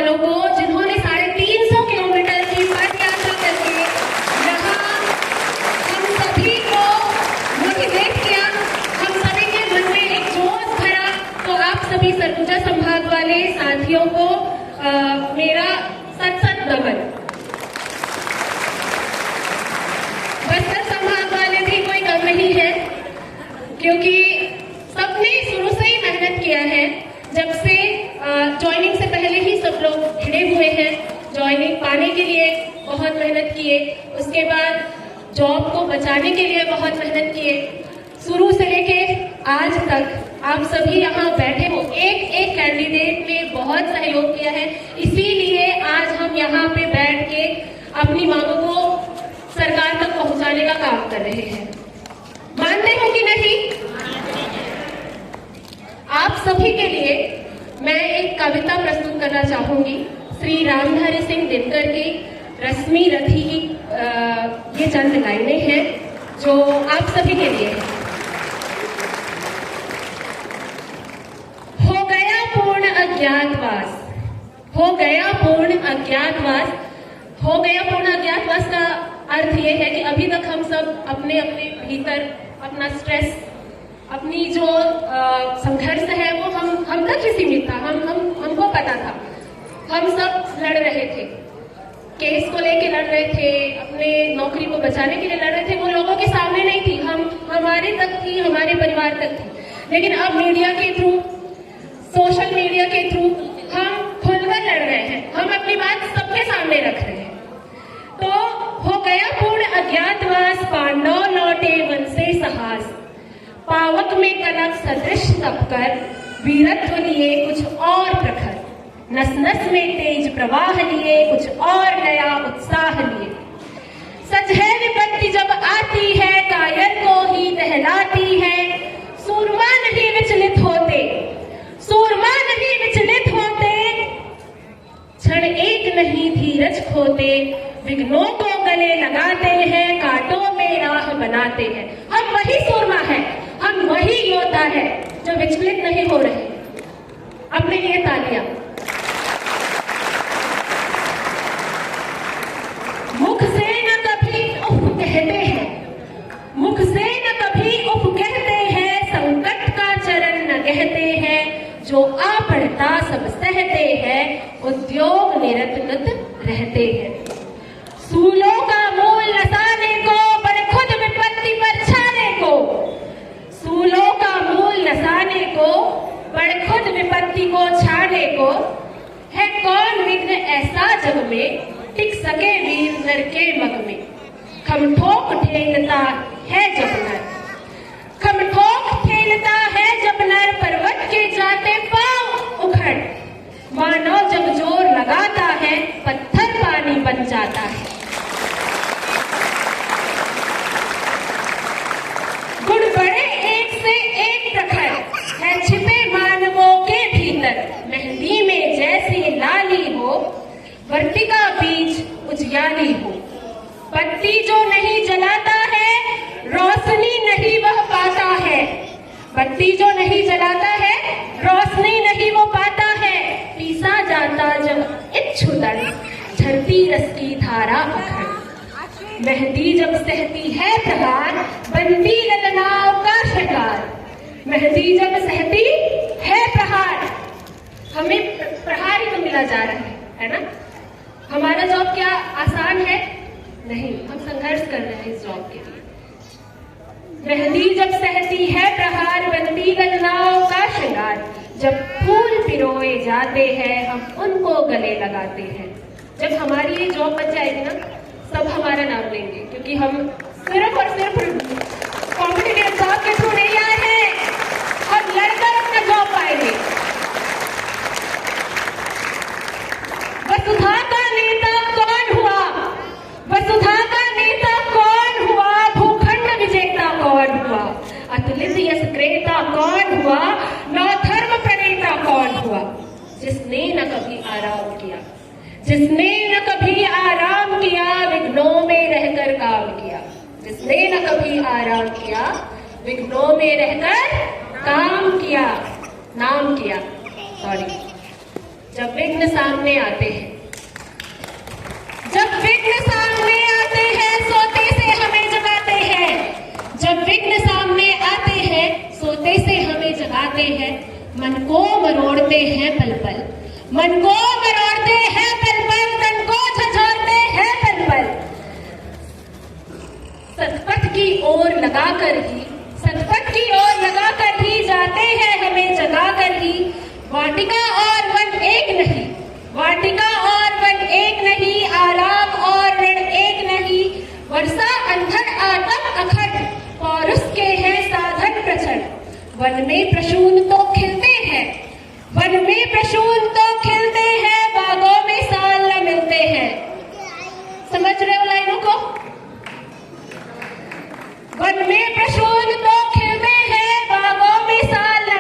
वालों को, जिन्होंने 350 किलोमीटर की पद यात्रा करके यहाँ हम सभी को मोटिवेट किया, हम सभी के मन में एक जोश भरा। तो आप सभी सरगुजा संभाग वाले साथियों को मेरा सत नमन। बस्तर संभाग वाले भी कोई कम नहीं है, क्योंकि सबने शुरू से ही मेहनत किया है। जब से ज्वाइनिंग से पहले ही सब लोग भिड़े हुए हैं, ज्वाइनिंग पाने के लिए बहुत मेहनत किए, उसके बाद जॉब को बचाने के लिए बहुत मेहनत किए। शुरू से लेके आज तक आप सभी यहाँ बैठे हो, एक एक कैंडिडेट ने बहुत सहयोग किया है। इसीलिए आज हम यहाँ पे बैठ के अपनी मांगों को सरकार तक पहुंचाने का काम कर रहे हैं। मानते हो कि नहीं? आप सभी के लिए मैं एक कविता प्रस्तुत करना चाहूंगी। श्री रामधारी सिंह दिनकर की रश्मि रथी की ये चंद लाइनें हैं जो आप सभी के लिए है। हो गया पूर्ण अज्ञातवास, हो गया पूर्ण अज्ञातवास। हो गया पूर्ण अज्ञातवास का अर्थ ये है कि अभी तक हम सब अपने अपने भीतर अपना स्ट्रेस, अपनी जो संघर्ष है वो हम तक ही सीमित था। हमको पता था, हम सब लड़ रहे थे, केस को लेके लड़ रहे थे, अपने नौकरी को बचाने के लिए लड़ रहे थे। वो लोगों के सामने नहीं थी, हमारे तक थी, हमारे परिवार तक थी। लेकिन अब मीडिया के थ्रू, सोशल मीडिया के थ्रू हम खुलकर लड़ रहे हैं, हम अपनी बात सबके सामने रख रहे हैं। तो हो गया पूर्ण अज्ञातवास, पांडव लौटे वन से साहस, पावक में कनक सदृश तपकर, वीरत्व लिए कुछ और प्रखर, नस नस में तेज प्रवाह लिए कुछ और नया उत्साह लिए। सच है विपत्ति जब आती है, कायर को ही दहलाती है, सूरमा नहीं विचलित होते, सूरमा नहीं विचलित होते, क्षण एक नहीं धीरज खोते, विघ्नों को गले लगाते हैं, कांटों में राह बनाते हैं। हम वही सूरमा है, हम वही योद्धा है जो विचलित नहीं हो रहे। अपने लिए तालियां। मुख से न कभी उफ कहते हैं, मुख से न कभी उफ कहते हैं, संकट का चरण न कहते हैं, जो आ पड़ता सब सहते हैं, उद्योग निरत रहते हैं। सूलों का मूल नसाने को, बड़े खुद विपत्ति पर छाने को, सूलों का मूल नसाने को, बड़े खुद विपत्ति को छाने को, है कौन विघ्न ऐसा जग में, टिक सके वीर नर के मग में। खम ठोक ठेलता है जब नर, खम ठोक ठेलता है जब नर, पर्वत के जाते पांव उखड़, मानो जब जोर लगाता है, पत्थर पानी बन जाता है। गुण बड़े एक से एक प्रखर, है छिपे मानवों के भीतर, मेहंदी में जैसी लाली हो, वर्तिका बीज उजियाली हो। बत्ती जो नहीं जलाता है, रोशनी नहीं वह पाता है, बत्ती जो नहीं जलाता है, रोशनी नहीं वो पाता है। पीसा जाता जब इच्छुदन, झरती रस की धारा अखड़, मेहंदी जब सहती है प्रहार, बनती ललनाव का शिकार। मेहंदी जब सहती है प्रहार, हमें प्रहार ही तो मिला जा रहा है ना। हमारा जॉब क्या आसान है? नहीं, हम संघर्ष कर रहे हैं इस जॉब के लिए। मेहंदी जब सहती है प्रहार, बनती ललनाव का शिकार, जब फूल पिरोए जाते हैं, हम उनको गले लगाते हैं। जब हमारी ये जॉब बच जाएगी ना, सब हमारा नाम लेंगे, क्योंकि हम सिर्फ और सिर्फ कॉम्पिटिटिव एग्जाम के थ्रू नहीं आए हैं, हम लड़कर अपना जॉब पाएंगे। वसुधा का नेता कौन हुआ? वसुधा का नेता कौन हुआ? भूखंड विजेता कौन हुआ? अतुलित यश क्रेता कौन हुआ? नौ धर्म प्रणेता कौन हुआ? जिसने न कभी आराम किया, जिसने न कभी आराम किया, विघ्नों में रहकर काम किया। जिसने न कभी आराम किया, विघ्नों में रहकर काम किया, नाम किया। सॉरी, जब विघ्न सामने आते हैं, जब विघ्न सामने आते हैं सोते से हमें जगाते हैं, जब विघ्न सामने आते हैं सोते से हमें जगाते हैं, मन को मरोड़ते हैं पल पल, मन को मरोड़ते हैं पल पल, तन को झंझोड़ते हैं पल पल। सतपथ की ओर लगाकर ही, सतपथ की ओर लगाकर ही जाते हैं हमें जगाकर ही। वाटिका और वन एक नहीं, वाटिका और वन एक नहीं, आराम और ऋण एक नहीं, वर्षा अंधर आतम अखंड, पौरुष के हैं साधन प्रचंड। वन में प्रसून तो खिलते